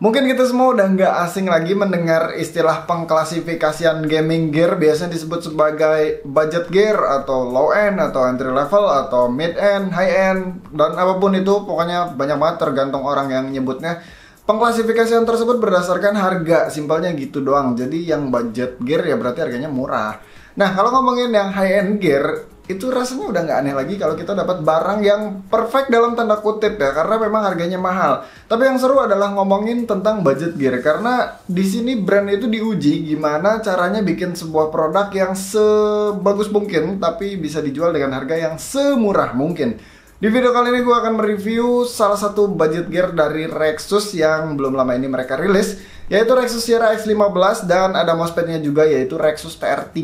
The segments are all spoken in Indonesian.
Mungkin kita semua udah nggak asing lagi mendengar istilah pengklasifikasian gaming gear, biasanya disebut sebagai budget gear atau low end atau entry level atau mid end, high end, dan apapun itu, pokoknya banyak banget tergantung orang yang nyebutnya. Pengklasifikasian tersebut berdasarkan harga, simpelnya gitu doang. Jadi yang budget gear ya berarti harganya murah. Nah, kalau ngomongin yang high end gear, itu rasanya udah nggak aneh lagi kalau kita dapat barang yang perfect dalam tanda kutip ya, karena memang harganya mahal. Tapi yang seru adalah ngomongin tentang budget gear, karena di sini brand itu diuji gimana caranya bikin sebuah produk yang sebagus mungkin tapi bisa dijual dengan harga yang semurah mungkin. Di video kali ini gue akan mereview salah satu budget gear dari Rexus yang belum lama ini mereka rilis, yaitu Rexus Sierra X15, dan ada mousepadnya juga yaitu Rexus TR3,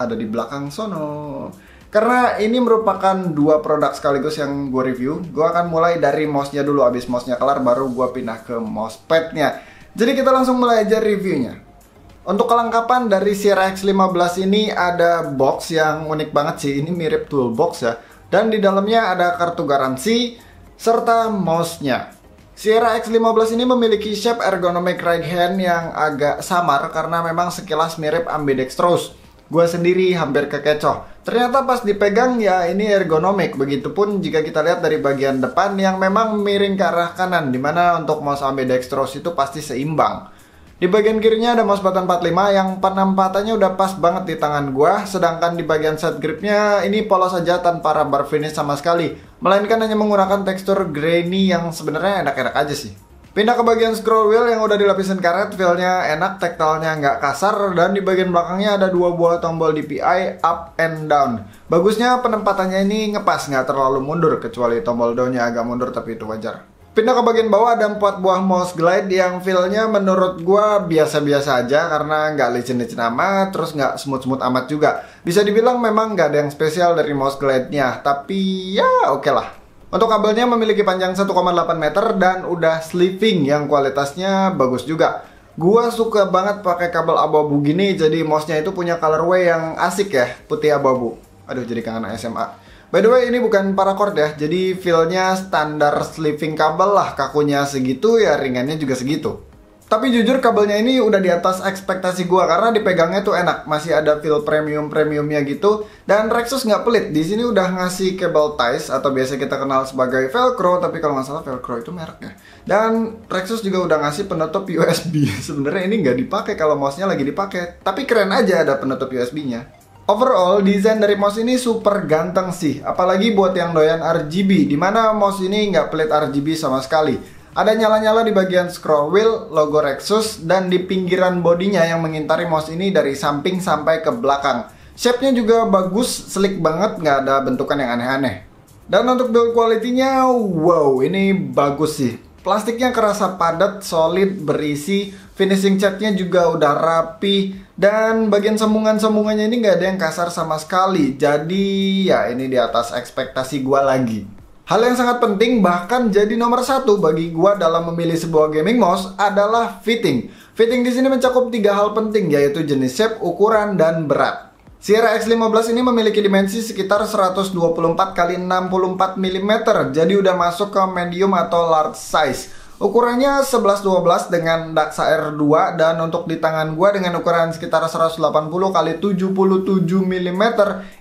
ada di belakang sono. Karena ini merupakan dua produk sekaligus yang gue review, gue akan mulai dari mouse-nya dulu, abis mouse-nya kelar baru gue pindah ke mousepad-nya. Jadi kita langsung mulai aja reviewnya. Untuk kelengkapan dari Sierra X15 ini ada box yang unik banget sih, ini mirip toolbox ya. Dan di dalamnya ada kartu garansi serta mouse-nya. Sierra X15 ini memiliki shape ergonomic right hand yang agak samar karena memang sekilas mirip ambidextrous. Gue sendiri hampir kekecoh. Ternyata pas dipegang ya ini ergonomik. Begitupun jika kita lihat dari bagian depan yang memang miring ke arah kanan, dimana untuk mouse ambidextrous itu pasti seimbang. Di bagian kirinya ada mouse button 45 yang penempatannya udah pas banget di tangan gua, sedangkan di bagian side gripnya ini polos saja tanpa rubber finish sama sekali, melainkan hanya menggunakan tekstur grainy yang sebenarnya enak-enak aja sih. Pindah ke bagian scroll wheel yang udah dilapisin karet, feel-nya enak, tactile-nya nggak kasar, dan di bagian belakangnya ada dua buah tombol DPI up and down. Bagusnya penempatannya ini ngepas, nggak terlalu mundur, kecuali tombol down-nya agak mundur tapi itu wajar. Pindah ke bagian bawah ada 4 buah mouse glide yang feel-nya menurut gua biasa-biasa aja karena nggak licin-licin amat, terus nggak smooth-smooth amat juga. Bisa dibilang memang nggak ada yang spesial dari mouse glide-nya, tapi ya oke lah. Untuk kabelnya memiliki panjang 1,8 meter dan udah sleeving yang kualitasnya bagus juga. Gua suka banget pakai kabel abu-abu gini, jadi mouse-nya itu punya colorway yang asik ya, putih abu-abu. Aduh, jadi kangen SMA. By the way, ini bukan paracord ya, jadi feel-nya standar sleeving kabel lah, kakunya segitu ya ringannya juga segitu. Tapi jujur kabelnya ini udah di atas ekspektasi gua karena dipegangnya tuh enak, masih ada feel premium-premiumnya gitu. Dan Rexus nggak pelit, di sini udah ngasih cable ties atau biasa kita kenal sebagai velcro, tapi kalau nggak salah velcro itu mereknya. Dan Rexus juga udah ngasih penutup USB. Sebenarnya ini nggak dipakai kalau mouse-nya lagi dipakai, tapi keren aja ada penutup USB-nya. Overall, desain dari mouse ini super ganteng sih, apalagi buat yang doyan RGB, dimana mouse ini nggak pelit RGB sama sekali. Ada nyala-nyala di bagian scroll wheel, logo Rexus, dan di pinggiran bodinya yang mengintari mouse ini dari samping sampai ke belakang. Shape-nya juga bagus, sleek banget, nggak ada bentukan yang aneh-aneh. Dan untuk build quality-nya, wow, ini bagus sih. Plastiknya kerasa padat, solid, berisi, finishing catnya juga udah rapi, dan bagian sambungan-sambungannya ini nggak ada yang kasar sama sekali. Jadi ya ini di atas ekspektasi gua lagi. Hal yang sangat penting, bahkan jadi nomor satu bagi gua dalam memilih sebuah gaming mouse adalah fitting. Fitting di sini mencakup 3 hal penting, yaitu jenis shape, ukuran, dan berat. Sierra X15 ini memiliki dimensi sekitar 124 x 64 mm, jadi udah masuk ke medium atau large size. Ukurannya 11-12 dengan Daxa R2, dan untuk di tangan gua dengan ukuran sekitar 180 x 77 mm,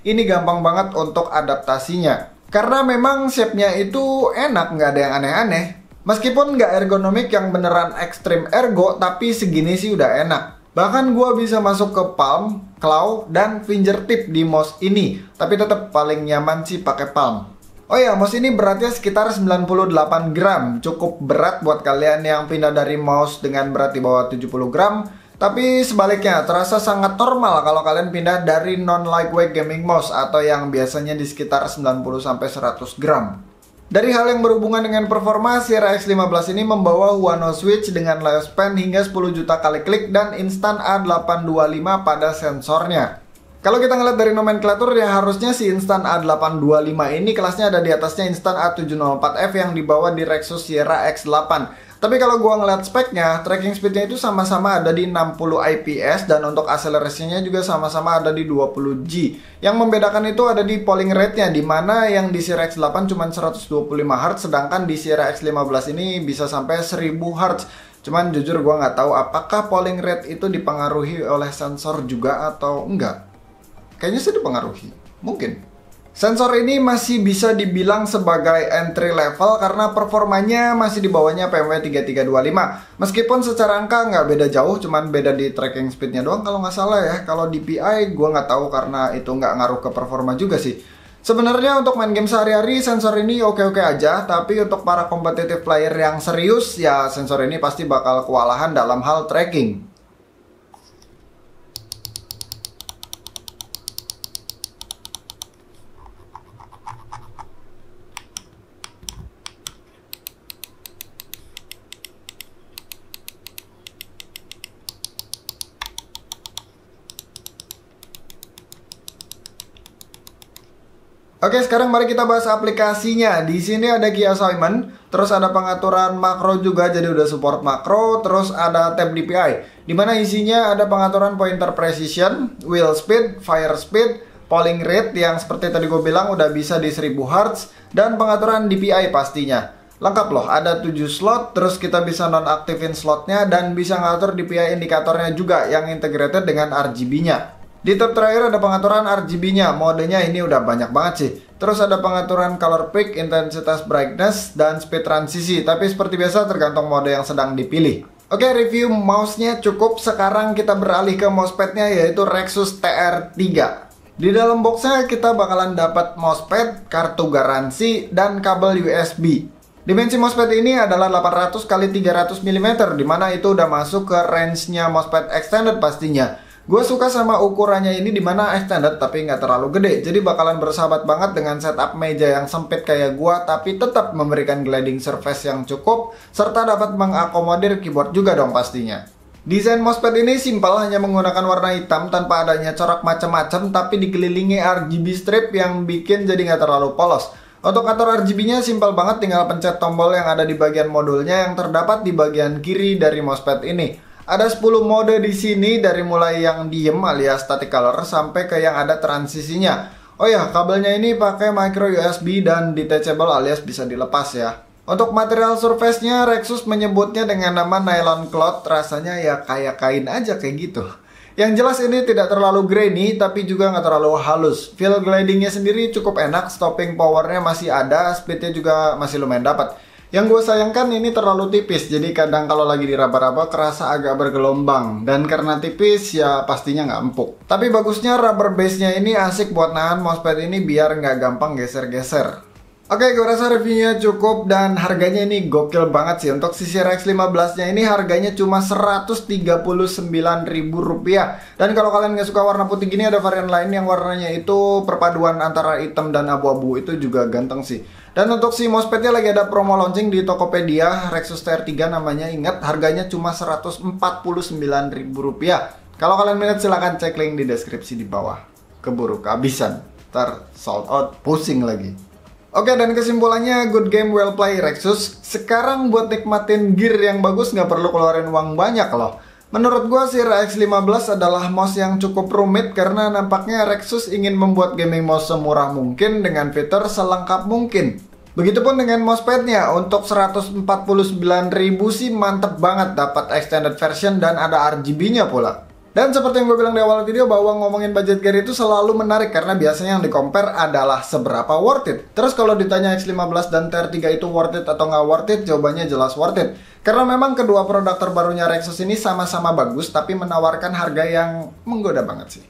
ini gampang banget untuk adaptasinya. Karena memang shape-nya itu enak, nggak ada yang aneh-aneh. Meskipun nggak ergonomik yang beneran ekstrim ergo, tapi segini sih udah enak. Bahkan gue bisa masuk ke palm, claw, dan fingertip di mouse ini. Tapi tetap paling nyaman sih pakai palm. Oh ya, mouse ini beratnya sekitar 98 gram. Cukup berat buat kalian yang pindah dari mouse dengan berat di bawah 70 gram. Tapi sebaliknya, terasa sangat normal kalau kalian pindah dari non-lightweight gaming mouse atau yang biasanya di sekitar 90-100 gram. Dari hal yang berhubungan dengan performa, Sierra X15 ini membawa Huano Switch dengan lifespan hingga 10 juta kali klik dan instan A825 pada sensornya. Kalau kita ngeliat dari nomenklatur ya harusnya si instan A825 ini kelasnya ada di atasnya instan A704F yang dibawa di Rexus Sierra X8. Tapi kalau gua ngeliat speknya, tracking speednya itu sama-sama ada di 60 IPS dan untuk akselerasinya juga sama-sama ada di 20 G. Yang membedakan itu ada di polling rate-nya, di mana yang di Sierra X8 cuma 125 Hz, sedangkan di Sierra X15 ini bisa sampai 1000 Hz. Cuman jujur gue nggak tahu apakah polling rate itu dipengaruhi oleh sensor juga atau enggak. Kayaknya sih dipengaruhi, mungkin. Sensor ini masih bisa dibilang sebagai entry level karena performanya masih di bawahnya PMW 3325. Meskipun secara angka nggak beda jauh, cuman beda di tracking speednya doang kalau nggak salah ya. Kalau DPI gue nggak tahu karena itu nggak ngaruh ke performa juga sih. Sebenarnya untuk main game sehari-hari sensor ini oke-oke aja, tapi untuk para competitive player yang serius ya sensor ini pasti bakal kewalahan dalam hal tracking. Oke, sekarang mari kita bahas aplikasinya. Di sini ada key assignment, terus ada pengaturan makro juga, jadi udah support makro, terus ada tab DPI, dimana isinya ada pengaturan pointer precision, wheel speed, fire speed, polling rate yang seperti tadi gue bilang udah bisa di 1000 Hz, dan pengaturan DPI pastinya. Lengkap loh, ada 7 slot, terus kita bisa nonaktifin slotnya, dan bisa ngatur DPI indikatornya juga yang integrated dengan RGB-nya. Di tab terakhir ada pengaturan RGB-nya, modenya ini udah banyak banget sih. Terus ada pengaturan color peak, intensitas brightness, dan speed transisi. Tapi seperti biasa tergantung mode yang sedang dipilih. Oke, review mouse-nya cukup. Sekarang kita beralih ke mousepad-nya yaitu Rexus TR3. Di dalam box-nya kita bakalan dapat mousepad, kartu garansi, dan kabel USB. Dimensi mousepad ini adalah 800 x 300 mm, dimana itu udah masuk ke range-nya mousepad extended pastinya. Gue suka sama ukurannya ini dimana extended tapi nggak terlalu gede, jadi bakalan bersahabat banget dengan setup meja yang sempit kayak gue, tapi tetap memberikan gliding surface yang cukup, serta dapat mengakomodir keyboard juga dong pastinya. Desain mousepad ini simpel, hanya menggunakan warna hitam tanpa adanya corak macam-macam, tapi dikelilingi RGB strip yang bikin jadi nggak terlalu polos. Untuk atur RGB-nya simpel banget, tinggal pencet tombol yang ada di bagian modulnya yang terdapat di bagian kiri dari mousepad ini. Ada 10 mode di sini, dari mulai yang diem alias static color sampai ke yang ada transisinya. Oh ya, kabelnya ini pakai micro USB dan detachable alias bisa dilepas ya. Untuk material surface-nya, Rexus menyebutnya dengan nama nylon cloth, rasanya ya kayak kain aja kayak gitu. Yang jelas ini tidak terlalu grainy, tapi juga nggak terlalu halus. Feel glidingnya sendiri cukup enak, stopping powernya masih ada, speednya juga masih lumayan dapat. Yang gue sayangkan ini terlalu tipis, jadi kadang kalau lagi diraba-raba kerasa agak bergelombang. Dan karena tipis ya pastinya nggak empuk. Tapi bagusnya rubber base-nya ini asik buat nahan mousepad ini biar nggak gampang geser-geser. Oke, gue rasa reviewnya cukup dan harganya ini gokil banget sih. Untuk sisi Rex 15-nya ini harganya cuma Rp139.000. Dan kalau kalian nggak suka warna putih gini, ada varian lain yang warnanya itu perpaduan antara hitam dan abu-abu, itu juga ganteng sih. Dan untuk si mousepadnya lagi ada promo launching di Tokopedia, Rexus TR3 namanya, ingat harganya cuma Rp149.000. Kalau kalian minat silahkan cek link di deskripsi di bawah. Keburu kehabisan, ntar sold out, pusing lagi. Oke, dan kesimpulannya good game well play Rexus. Sekarang buat nikmatin gear yang bagus nggak perlu keluarin uang banyak loh. Menurut gua si RX15 adalah mouse yang cukup rumit karena nampaknya Rexus ingin membuat gaming mouse semurah mungkin dengan fitur selengkap mungkin. Begitupun dengan mousepadnya, untuk Rp149.000 sih mantep banget, dapat extended version dan ada RGB-nya pula. Dan seperti yang gue bilang di awal video bahwa ngomongin budget gear itu selalu menarik karena biasanya yang di-compare adalah seberapa worth it. Terus kalau ditanya X15 dan TR3 itu worth it atau nggak worth it, jawabannya jelas worth it. Karena memang kedua produk terbarunya Rexus ini sama-sama bagus tapi menawarkan harga yang menggoda banget sih.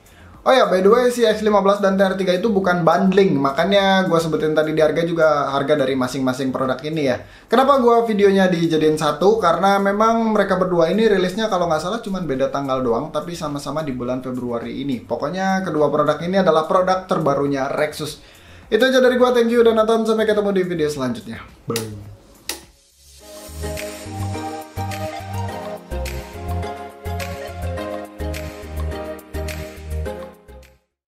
Oh ya, by the way, si X15 dan TR3 itu bukan bundling, makanya gue sebutin tadi di harga juga harga dari masing-masing produk ini ya. Kenapa gue videonya dijadiin satu? Karena memang mereka berdua ini rilisnya kalau nggak salah cuma beda tanggal doang, tapi sama-sama di bulan Februari ini. Pokoknya kedua produk ini adalah produk terbarunya Rexus. Itu aja dari gue, thank you udah nonton, sampai ketemu di video selanjutnya. Bye.